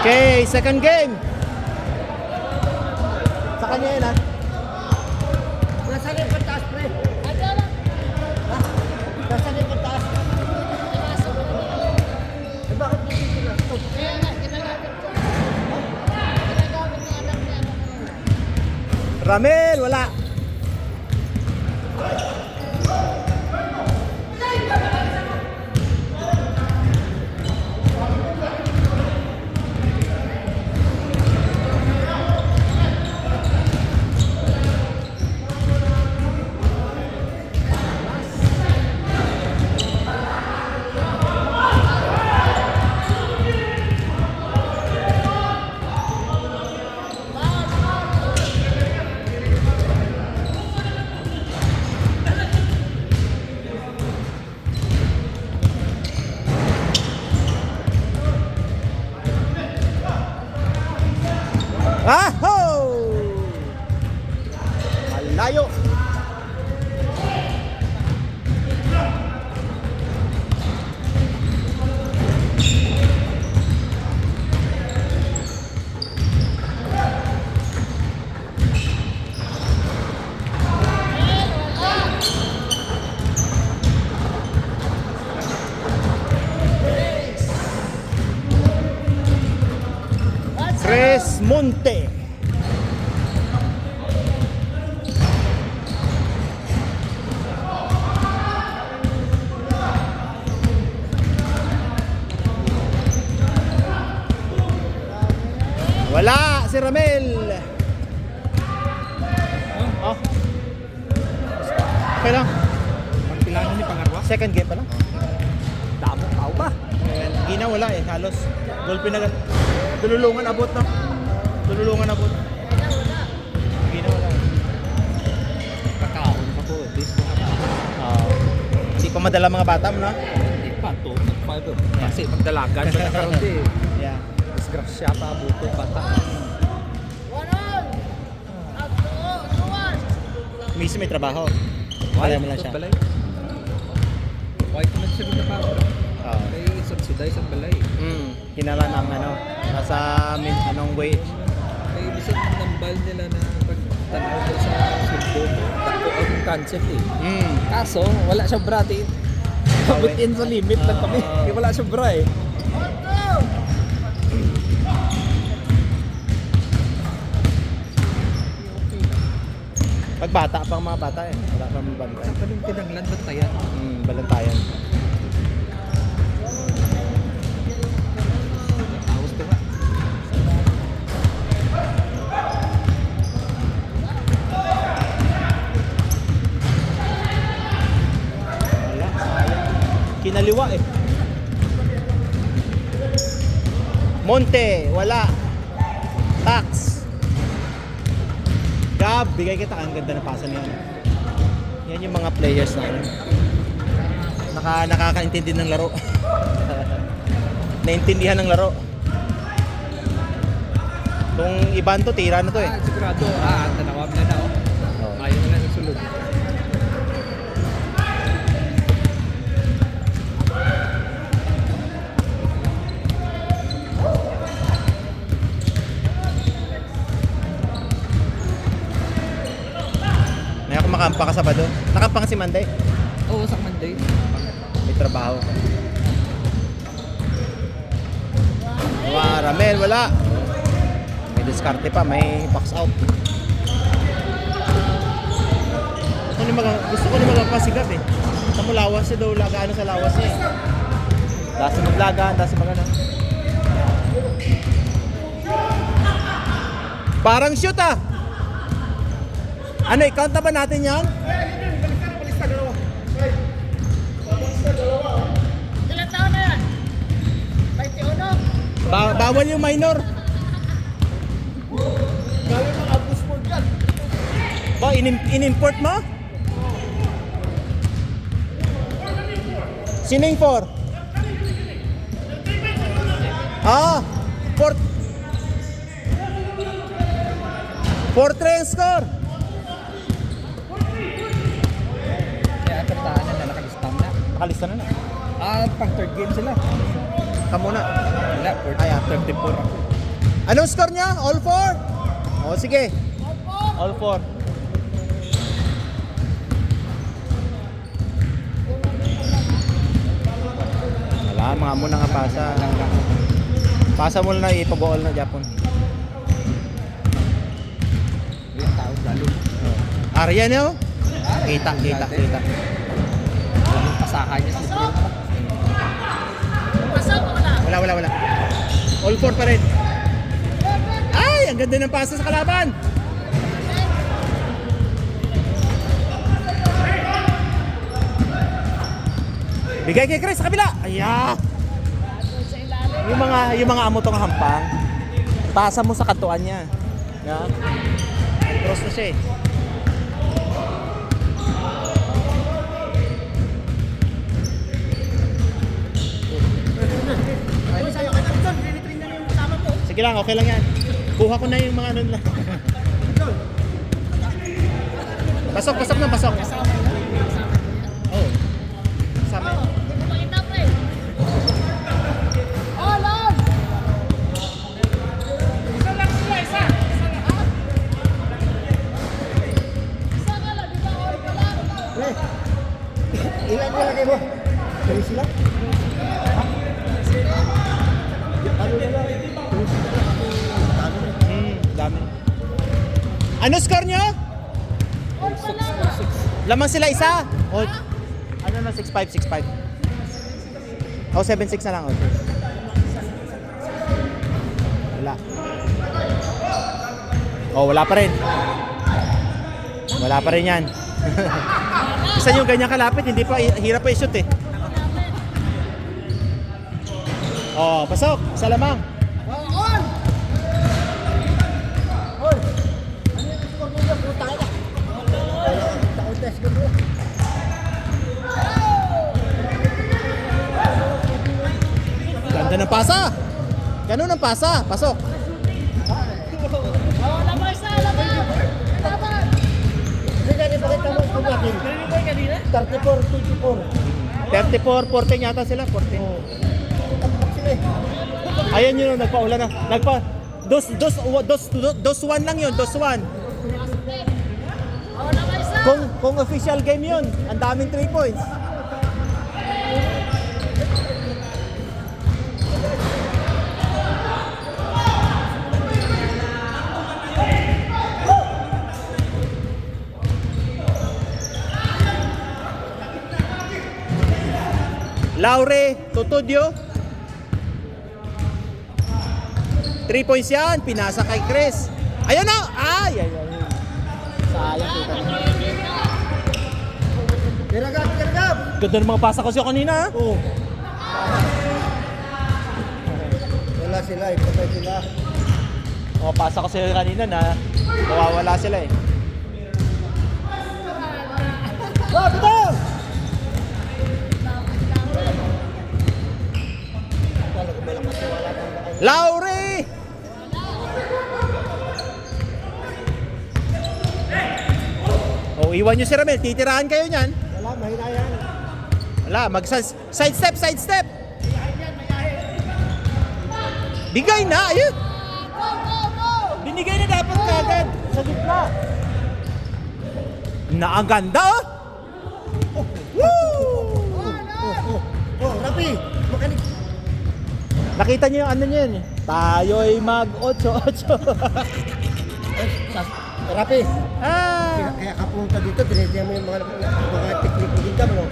Okay, second game. Sa kanya yun ha. Nasaan yung pagtaas, pre? Ha? Nasaan yung pagtaas? Eh, bakit hindi pinasok? Ramel, wala. Aho! Malayo. Tres Monte. Wala si Ramel. Oh. Okay lang. Pagpilangan ni Pangarwa? Second game pa lang. Damo, tao ba? Gina wala eh, halos. Golpe na tululungan abot no. Tululungan abot. Gina wala. Kakaon pa po. This po. Hindi pa madala mga bata mo na. Hindi pa. 2.5. Kasi magdalagan sa nakaroon eh. Yeah. Disgrasya pa, buto, bata. Mismo may trabaho. Wala mo lang siya. Balay. Why ko siya pa? May subsidize ang balay. Kinala ng ano, nasa anong wage. May bisag nambal nila na pagtanaw ko sa sundo mo. Tako ang concept eh. Kaso, wala siya bra. Within sa limit lang kami. Wala siya bra eh. Pag bata pang mga bata eh. Wala pang bantay. Saan pa nung tinanglan ba't tayan? Balantayan. Tawas ko nga. Wala, sayang. Kinaliwa eh. Monte, wala. Tax. Gab, bigay kita. Ang ganda na pasa niya. Yan yung mga players na ano. Nakakaintindi ng laro. Naintindihan ng laro. Kung iban to, tira na to eh. Sigurado. Tanawag na na oh. Ayaw na lang yung sulod. May ako makampa ka Sabado. Nakampa ka si Monday. Oo, sa Monday. May trabaho. Ramel, wala. May diskarte pa, may box out. Gusto ko ni magpasigap eh. Sa mo lawas siya daw, lagaan sa lawas niya eh. Dasi maglagaan, dasi magana. Parang shoot ah! Ano, i-count na ba natin yan? Ilan taon na yan? 21? Bawal yung minor. Gawin mga abus mo dyan. Ba, in-import mo? Sino yung 4? Ah, 4-3 ang score. Kaya kataan na nakalistang na. Nakalista na na. Pang third game sila. Kamu na. Wala, Ay, 34 ako. Anong score niya? All 4? O, sige. All 4. Wala, mga muna nga pasa. Pasa mo na ipagool na Japon. Yung tao lalo. Arya niyo? Kita. Yung pasahan niya si Bro. Wala. All 4 pa rin. Ay, ang ganda ng pasa sa kalaban. Bigay kay Chris sa kabila. Aya. Yung mga amo tong hampang. Pasa mo sa katuan niya. Ya. Cross na siya eh. Sige lang, okay lang yan. Kuha ko na yung mga ano nila. Pasok na, pasok. Oh. Kasama yan. Ilan nilagay mo? Tuloy sila? Ano nila? Dami. Ano score nyo? Lamang sila isa? O, ano na, 6-5. O, 7-6 na lang. Okay. Wala. O, wala pa rin. Wala pa rin yan. Isa yung ganyan kalapit, hindi pa, hirap pa i-shoot eh. O, pasok. Isa lamang. On! On! Ano yung score nila? Puta ka na. Takot test ko bro. Ganda ng pasa. Ganun ang pasa. Pasok. Hindi bakit tama kung akin? 34, 24. 34, 14 yata sila. 14. Tapak sila eh. Ayan yun, nagpaula na. Dos 1 lang yun. Dos 1. Kung official game yun, ang daming 3 points. Laure Tutudio 3 points yan, pinasa kay Chris. Ayun na! Ay. Sayang kita. Tiragap! Ganda ng mga pasa ko siya kanina. Oo. Wala sila, ipatay sila. O, pasa ko sila kanina na mawawala sila eh. Oh, bitaw! Laure! O, iwan nyo si Ramel. Titirahan kayo niyan. Wala, mahina yan. Wala, side step. Bigay na, ayun. Binigay na dapat kagad sa gitna. Ang ganda oh. Woo! Oh, Rapi! Makanik! Nakita niyo yung ano niyan eh. Tayo'y mag-8-8. Rapi! Ah! Kaya kapunta dito, tinitiyan mo yung mga teknik din ka mo.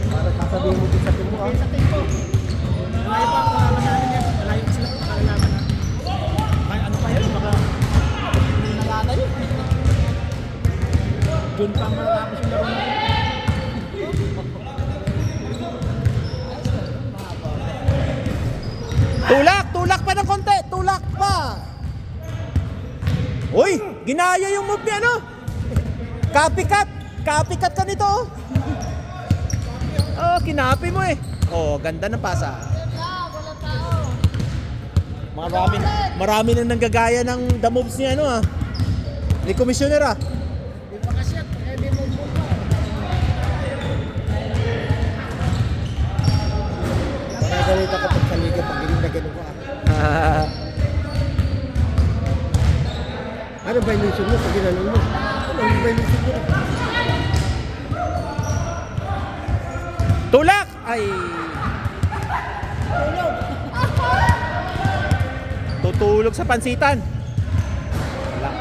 Para sasabihin mo din sa team mo. Sa team mo. Malayo pa ang kasalanan niya. Malayo sila ang kalalaman na. Ay, ano pa yun? Baka nalala yun. June pa ang matapos yung laro natin. Tulak pa ng konti. Tulak pa. Uy, ginaya yung move ni ano. Copycat ka nito. Oh, kinapi mo eh. Oh, ganda ng pasa. Marami na nanggagaya ng the moves ni ano ah. Ni Commissioner ah. Nagalit ako pag sa liga pag hindi na ganun ko. Ano violation mo pag ginanong mo? Ano violation mo? Tulak! Ay! Tutulog sa pansitan. Wala.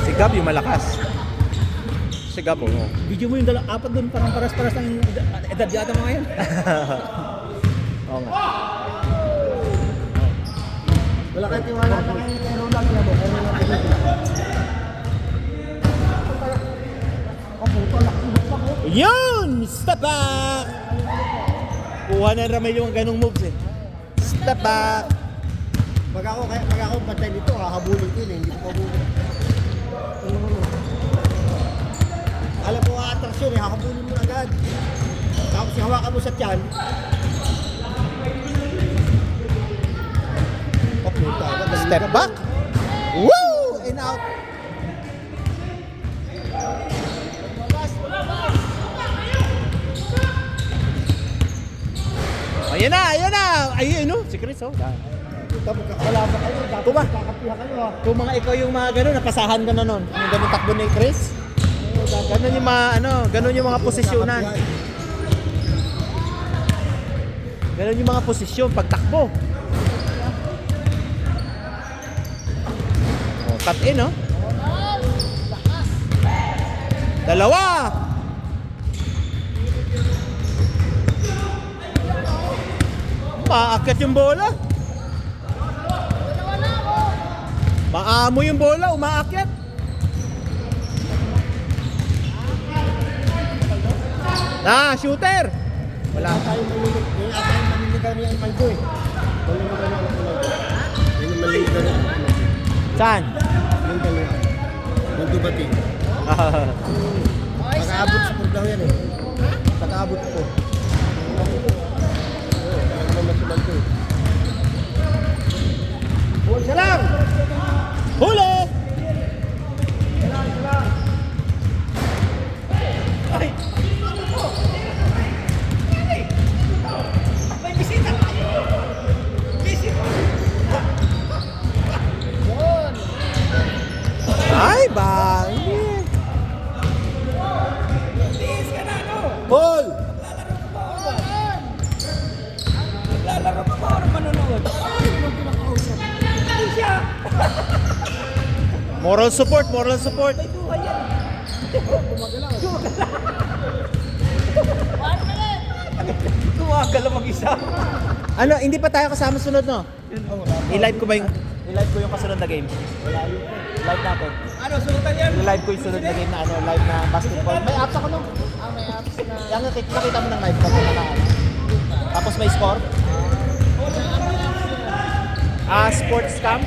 Si Gab yung malakas. Si Gab, oh. Video mo yung apat doon, parang paras-paras ang edad yata mga yan. Oo nga. Wala kayo tiwala sa kanya kay Roland na mo. Kaya nga pinigil. Yun! Step back! Kuha na Ramel yung ganong moves eh. Step back! Pag ako patay nito, hahabulin ko yun eh. Hindi ko pabulin. Alam mo, atraksyon eh. Hahabulin mo agad. Tapos hawakan mo sa tiyan. Step back! Woo! And out! Ayan na! Ayan na! Ayun no? Si Chris oh. Tapos kakawala pa kayo. Dapat Tuba. kakapiha kayo ah. Kung mga ikaw yung mga gano'n, napasahan ka na nun. Yung gano'n takbo ni Chris. Gano'n yung mga, gano'n yung mga posisyonan. Gano'n yung mga posisyon pag takbo. Oh, tap in, oh. Dalawa! Maakyat yung bola. Maamo yung bola, umaakyat. Shooter! Wala. Wala tayong manulit. Yung ata yung maniligaw niya ang Maldo eh. Maniligaw niya ang Maldo. Yun yung maniligaw niya ang Maldo. Saan? Yung dalawa. Yung dubati. Pag-aabot sa daw yan eh. Pag-aabot ko. Ano naman si Maldo eh. Huwag siya lang! Huli! Ay, bangi! Paul! Lalaro pa para manonood. Moral support, moral support. Gumagalaw mag-isa. Ano, hindi pa tayo kasama sunod, no? I-live ko ba yung... I-live ko yung kasunod na game. Live natin. Ano, sunutan yan? I-live ko yung sunod na game na ano, live na basketball. May apps ako, no? May apps na... Yan, nakita mo ng live pag naka-ano. Tapos may score. Sports Camp.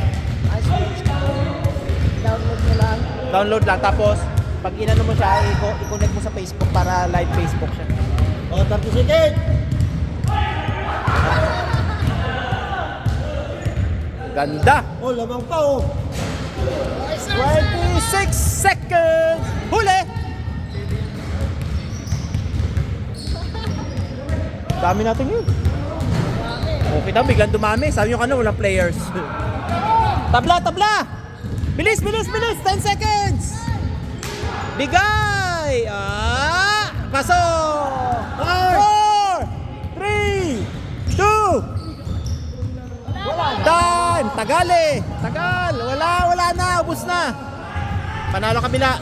Download mo lang. Download lang. Tapos, pag inano mo siya, i-connect mo sa Facebook para live Facebook siya. O, 30 seconds! Ganda! O, lamang pa oh! 26 seconds! Huli! Dami natin yun. Okay na, biglang dumami. Sabi nyo ka na, walang players. Tabla, tabla! Bilis, bilis, bilis! 10 seconds! Bigay! Paso! 4! 3! 2! Time! Tagal eh! Tagal! Wala na! Ubus na! Panalo kabila!